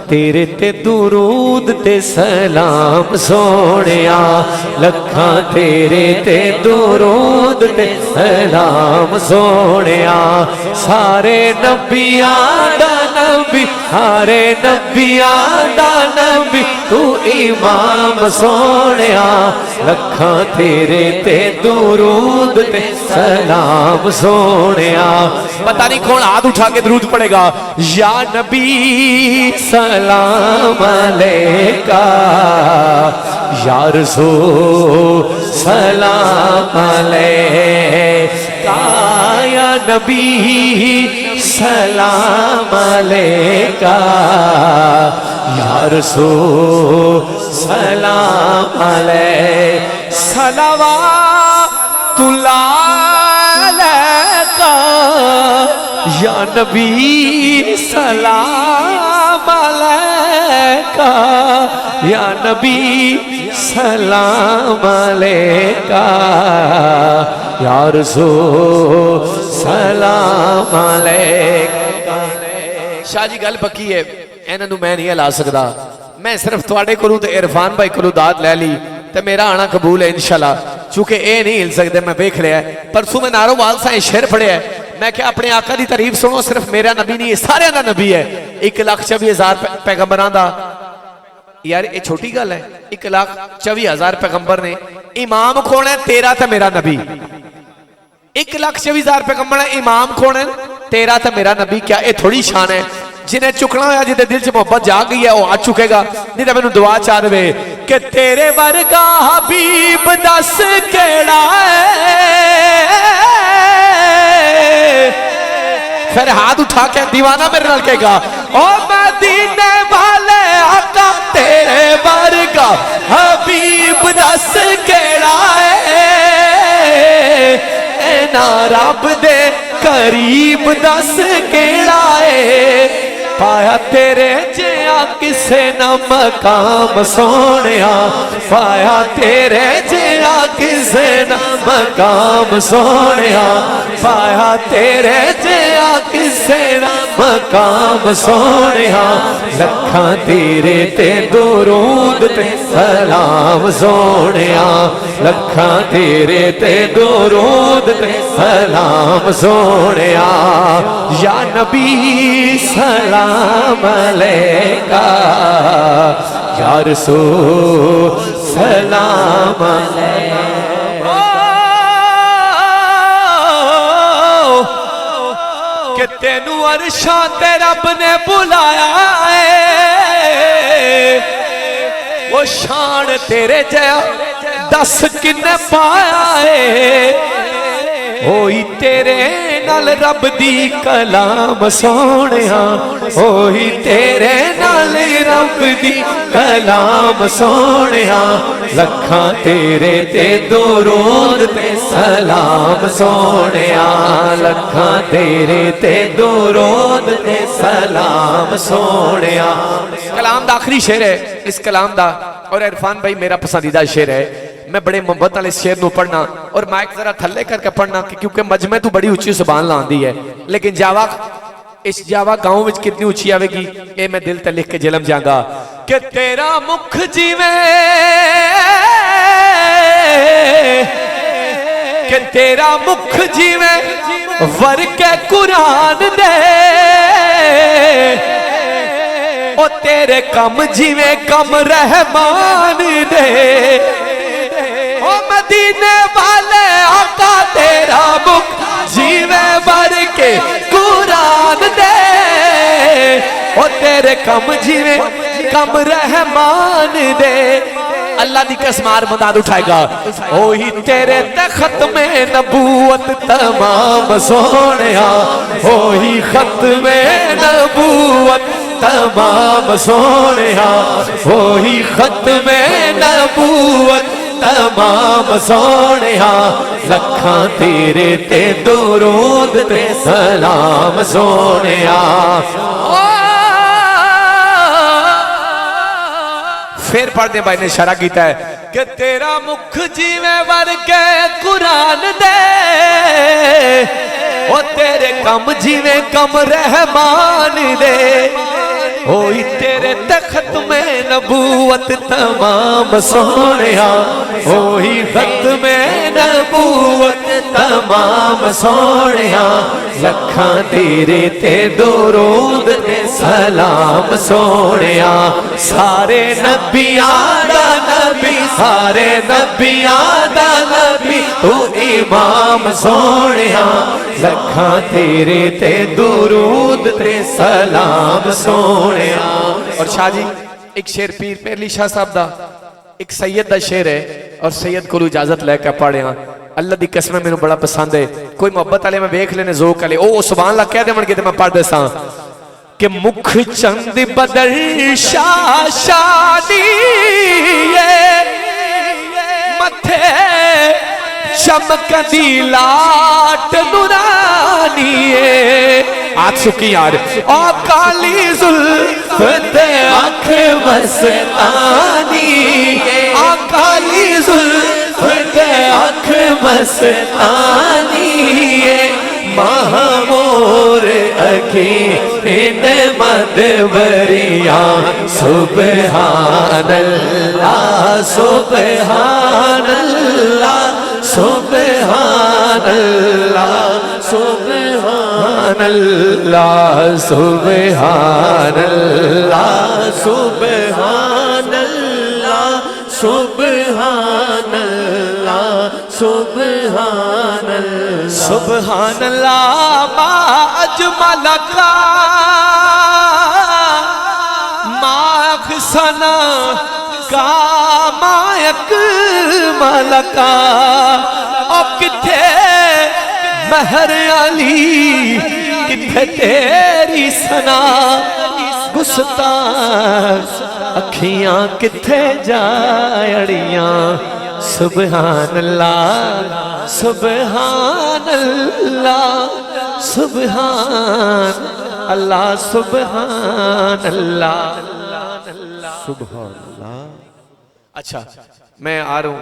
تیرے تے درود تے سلام سونیا لکھاں تیرے تے درود تے سلام سونیا سارے نبیاں دا نبی سارے نبیاں دا نبی تو امام سونیا لکھاں تیرے تے درود تے سلام سونیا پتہ نہیں کون ہاتھ اٹھا کے درود پڑے گا یا نبی سلام علیکہ یا رسول سلام علیکہ یا نبی سلام علیکہ یا رسول سلام علیکہ صلوات اللہ علیکہ یا نبی سلام علیکہ یا نبی سلام علیکہ یا رسول سلام علیکہ شاہ جی گل پکی ہے اینوں میں نہیں ہلا سکدا میں صرف تواڈے کولوں تے عرفان بھائی کولوں داد لے لی تے میرا آنا قبول ہے انشاءاللہ چونکہ اے نہیں ہل سکدے میں دیکھ لیا ہے پرسوں میں ناروال سا شعر پڑھیا ہے میں کہ اپنے آقا دی تعریف سنو صرف میرا نبی نہیں سارے دا نبی ہے 1,24,000 پیغمبران دا یار یہ چھوٹی گل ہے 1,24,000 پیغمبر نے امام کون ہے تیرا تے میرا نبی 1,24,000 پیغمبر ہے امام کون ہے تیرا تے میرا نبی کیا یہ تھوڑی شان ہے جنہیں چکنا ہویا جنہیں دل سے محبت جا گئی ہے وہ آ چکے گا نہیں تو میں نے دعا چاہ دے کہ تیرے ورگا حبیب دس کیڑا ہے پھر ہاتھ اٹھا کے دیوانہ میرے نال کہے گا او مدینے والے آقا تیرے ورگا حبیب دس کیڑا ہے اینا رب دے قریب دس کیڑا ہے پایا تیرے جیا کسے نہ مقام سونیا پایا تیرے جیا کسے نہ مقام سونیا پایا تیرے جیا کسے نہ مقام سونیا لکھاں تیرے تے درود تے سلام سونیا لکھاں تیرے تے درود تے سلام سونیا یا نبی سلام علیکہ یا رسول سلام علیکہ کہ تینو عرشاں تے رب نے بلایا ہے وہ شان تیرے جیا دس کنے پایا ہے ہوئی تیرے نال رب دی کلام سونیا ہوئی تیرے نال رب دی کلام سونیا لکھاں تیرے تے درود تے سلام سونیا لکھاں تیرے تے درود تے سلام سونیا کلام دا آخری شعر ہے اس کلام دا اور عرفان بھائی میرا پسندیدہ شعر ہے میں بڑے محبت والے اس شعر نو پڑھنا اور مائک ذرا تھلے کر کے پڑھنا کیونکہ مجمع تو بڑی اونچی زبان لاندی ہے لیکن جاوا اس جاوا گاؤں وچ کتنی اونچی آوے گی اے میں دل تے لکھ کے جلم جاگا کہ تیرا مکھ جیویں کہ تیرا مکھ جیویں ور کے قرآن دے او تیرے کم جیویں کم رحمان دے او مدینے والے آقا تیرا مکھ جیویں ور کے قرآن دے او تیرے کم جیویں کم رحمان دے اللہ دی قسم مداد اٹھائے گا اوہی تیرے تے ختم نبوت تمام سونیا اوہی ختم نبوت تمام سونیا اوہی ختم نبوت تمام سونیا لکھاں تیرے تے درود تے سلام سونیا پھر پڑھ دیں بھائی نے اشارہ کیتا ہے کہ تیرا مکھ جیویں ور کے قرآن دے او تیرے کم جیویں کم رحمان دے ہوئی تیرے تخت میں نبوت تمام سونیا ہوئی ختم نبوت تمام سونیا لکھاں تیرے تے درود تے سلام سونیا سارے نبیاں دا نبی سارے نبیاں دا نبی تو امام سونیا لکھاں تیرے تے درود تے سلام سونیا۔ اور شاہ جی ایک شیر پیر علی شاہ صاحب دا ایک سید دا شیر ہے اور سید کو اجازت لے کے پڑھے ہاں اللہ دی قسم میں بڑا پسند ہے کوئی محبت والے میں دیکھ لینے ذوق والے او سبحان اللہ کہہ دے من کے تے میں پڑھ دے ساں کہ مکھ چند بدر شاشانی متھے چمک دی لاٹ نورانی آج سکی یار اور کالی زلف تے آنکھ مستانی اور کالی زلف تے آنکھ مستانی مہمور اکین مدبریاں سبحان اللہ سبحان اللہ سبحان اللہ سبحان اللہ سبحان اللہ سبحان اللہ سبحان اللہ سبحان اللہ سبحان اللہ ما اجمل کا ما احسن کا ما اکمل کا او کتھے مہر علی کتھے تیری ثنا گستاخ اکھیاں کتھے جائڑیاں سبحان اللہ سبحان اللہ سبحان اللہ سبحان اللہ سبحان اللہ۔ اچھا میں آ رہا ہوں